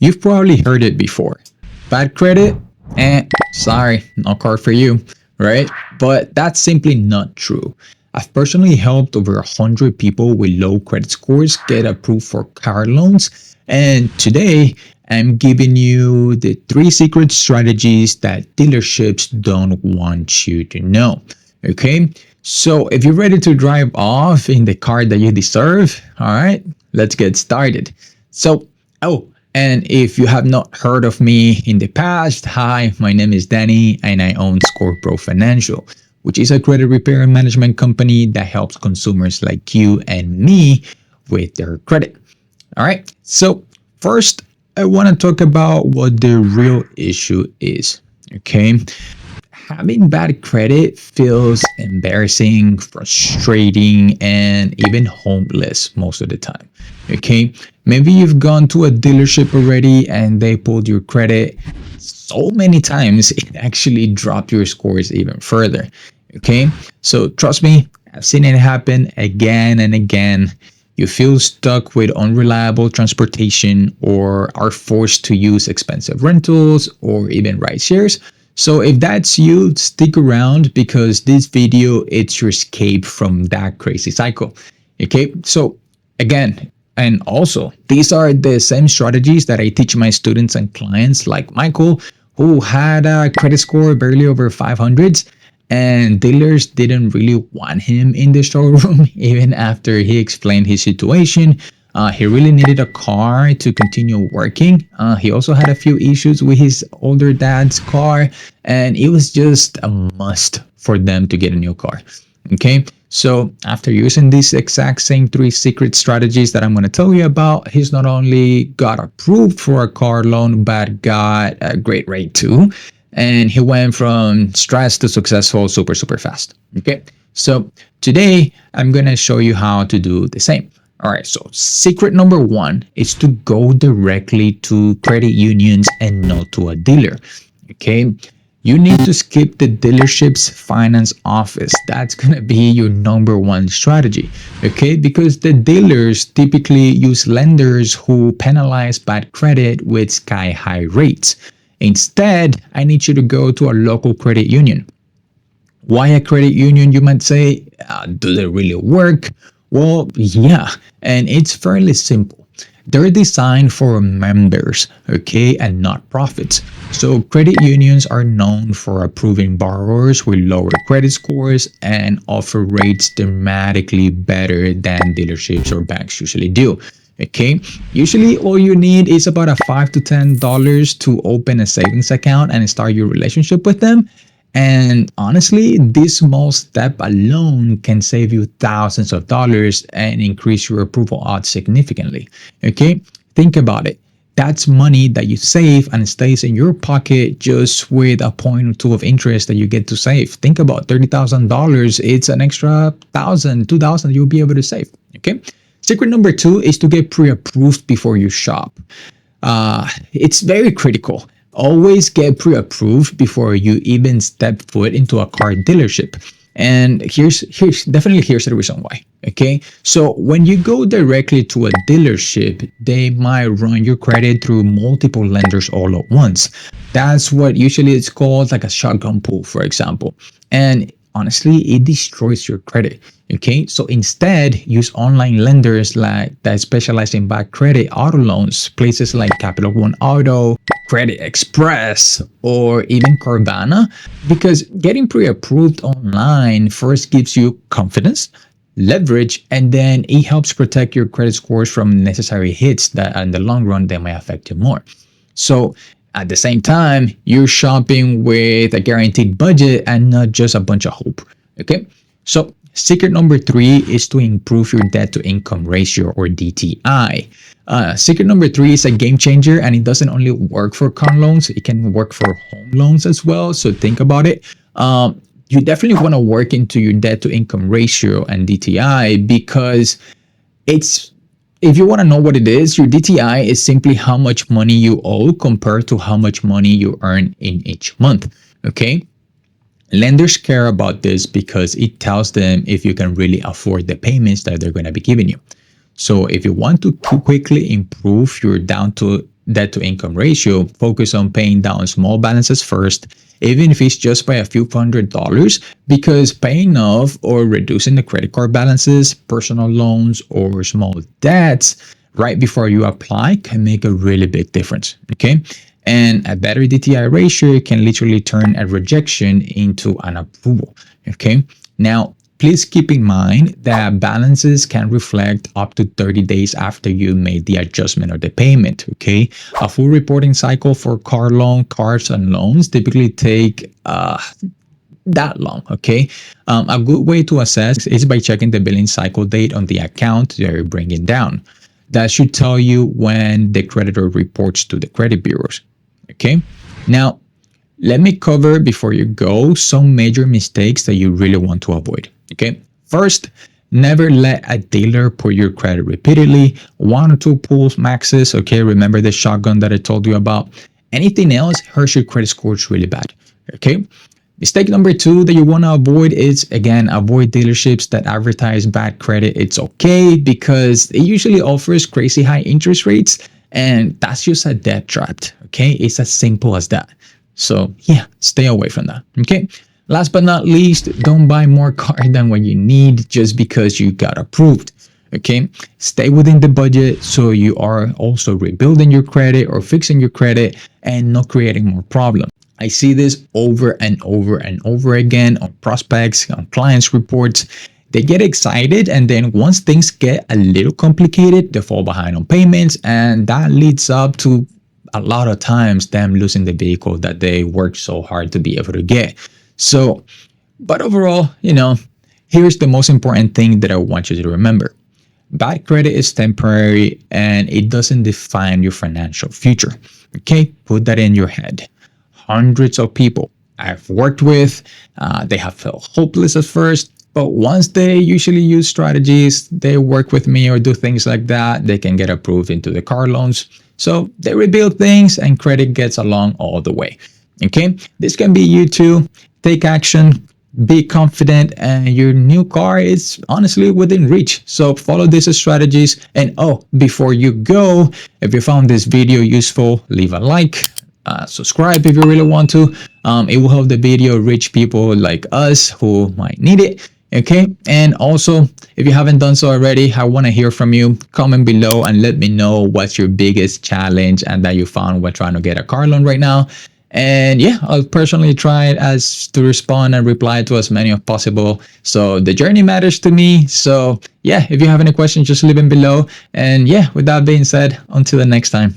You've probably heard it before. Bad credit? Sorry, no car for you, right? But that's simply not true. I've personally helped over 100 people with low credit scores get approved for car loans. And today, I'm giving you the 3 secret strategies that dealerships don't want you to know. Okay? So if you're ready to drive off in the car that you deserve, all right, let's get started. So, and if you have not heard of me in the past, hi, my name is Danny and I own Score Pro Financial, which is a credit repair and management company that helps consumers like you and me with their credit. All right. So, first, I want to talk about what the real issue is. Okay. Having bad credit feels embarrassing, frustrating, and even homeless most of the time. Okay. Maybe you've gone to a dealership already and they pulled your credit so many times it actually dropped your scores even further. Okay. So trust me, I've seen it happen again and again. You feel stuck with unreliable transportation or are forced to use expensive rentals or even ride shares. So if that's you, stick around because this video, it's your escape from that crazy cycle. Okay, so again, and also these are the same strategies that I teach my students and clients like Michael, who had a credit score barely over 500s and dealers didn't really want him in the showroom even after he explained his situation. He really needed a car to continue working. He also had a few issues with his older dad's car, and it was just a must for them to get a new car. Okay, so after using these exact same 3 secret strategies that I'm going to tell you about, he's not only got approved for a car loan, but got a great rate too. And he went from stress to successful super fast. Okay, so today I'm going to show you how to do the same. All right, so secret number 1 is to go directly to credit unions and not to a dealer. Okay, you need to skip the dealership's finance office. That's going to be your number 1 strategy. Okay, because the dealers typically use lenders who penalize bad credit with sky high rates. Instead, I need you to go to a local credit union. Why a credit union, you might say? Do they really work? Well, yeah, and it's fairly simple. They're designed for members, okay, and not profits. So credit unions are known for approving borrowers with lower credit scores and offer rates dramatically better than dealerships or banks usually do. Okay, usually all you need is about a $5 to $10 to open a savings account and start your relationship with them. And honestly, this small step alone can save you thousands of dollars and increase your approval odds significantly. Okay, think about it. That's money that you save and stays in your pocket just with a point or two of interest that you get to save. Think about $30,000. It's an extra $1,000, $2,000 you'll be able to save. Okay. Secret number 2 is to get pre-approved before you shop. It's very critical. Always get pre-approved before you even step foot into a car dealership. And here's the reason why. Okay, so when you go directly to a dealership, they might run your credit through multiple lenders all at once. That's what usually it's called, like a shotgun pull, for example. And honestly, it destroys your credit. Okay, so instead, use online lenders like that specialize in bad credit auto loans, places like Capital One Auto, Credit Express, or even Carvana, because getting pre-approved online first gives you confidence, leverage, and then it helps protect your credit scores from necessary hits that in the long run they may affect you more. So at the same time, you're shopping with a guaranteed budget and not just a bunch of hope. Okay, so secret number 3 is to improve your debt to income ratio, or DTI. Secret number 3 is a game changer, and it doesn't only work for car loans, it can work for home loans as well. So think about it. You definitely want to work into your debt to income ratio and DTI, because if you want to know what it is, your DTI is simply how much money you owe compared to how much money you earn in each month. Okay. Lenders care about this because it tells them if you can really afford the payments that they're going to be giving you. So if you want to quickly improve your debt to income ratio, focus on paying down small balances first, even if it's just by a few $100s, because paying off or reducing the credit card balances, personal loans, or small debts right before you apply can make a really big difference. Okay. And a better DTI ratio can literally turn a rejection into an approval. Okay. Now, please keep in mind that balances can reflect up to 30 days after you made the adjustment or the payment. Okay. A full reporting cycle for car loan, cars, and loans typically take that long. Okay. A good way to assess is by checking the billing cycle date on the account that you're bringing down. That should tell you when the creditor reports to the credit bureaus. Okay. Now, let me cover before you go some major mistakes that you really want to avoid. Okay. First, never let a dealer pull your credit repeatedly. 1 or 2 pulls maxes. Okay. Remember the shotgun that I told you about. Anything else hurts your credit scores really bad. Okay. Mistake number 2 that you want to avoid is, again, avoid dealerships that advertise bad credit. It's okay because it usually offers crazy high interest rates, and that's just a debt trap. Okay. It's as simple as that. So yeah, stay away from that. Okay. Last but not least, don't buy more car than what you need just because you got approved. Okay. Stay within the budget so you are also rebuilding your credit or fixing your credit and not creating more problems. I see this over and over and over again on prospects, on clients' reports. They get excited, and then once things get a little complicated, they fall behind on payments, and that leads up to a lot of times them losing the vehicle that they worked so hard to be able to get. So, but overall, here's the most important thing that I want you to remember. Bad credit is temporary and it doesn't define your financial future. Okay, put that in your head. Hundreds of people I've worked with, they have felt hopeless at first, but once they usually use strategies, they work with me or do things like that, they can get approved into the car loans. So they rebuild things and credit gets along all the way. Okay, this can be you too. Take action, be confident, and your new car is honestly within reach. So follow these strategies. And before you go, if you found this video useful, leave a like. Subscribe if you really want to. It will help the video reach people like us who might need it. Okay. And also, if you haven't done so already, I want to hear from you. Comment below and let me know what's your biggest challenge and that you found while trying to get a car loan right now. And yeah, I'll personally try as to respond and reply to as many as possible. So the journey matters to me. So yeah, if you have any questions, just leave them below. And yeah, with that being said, until the next time.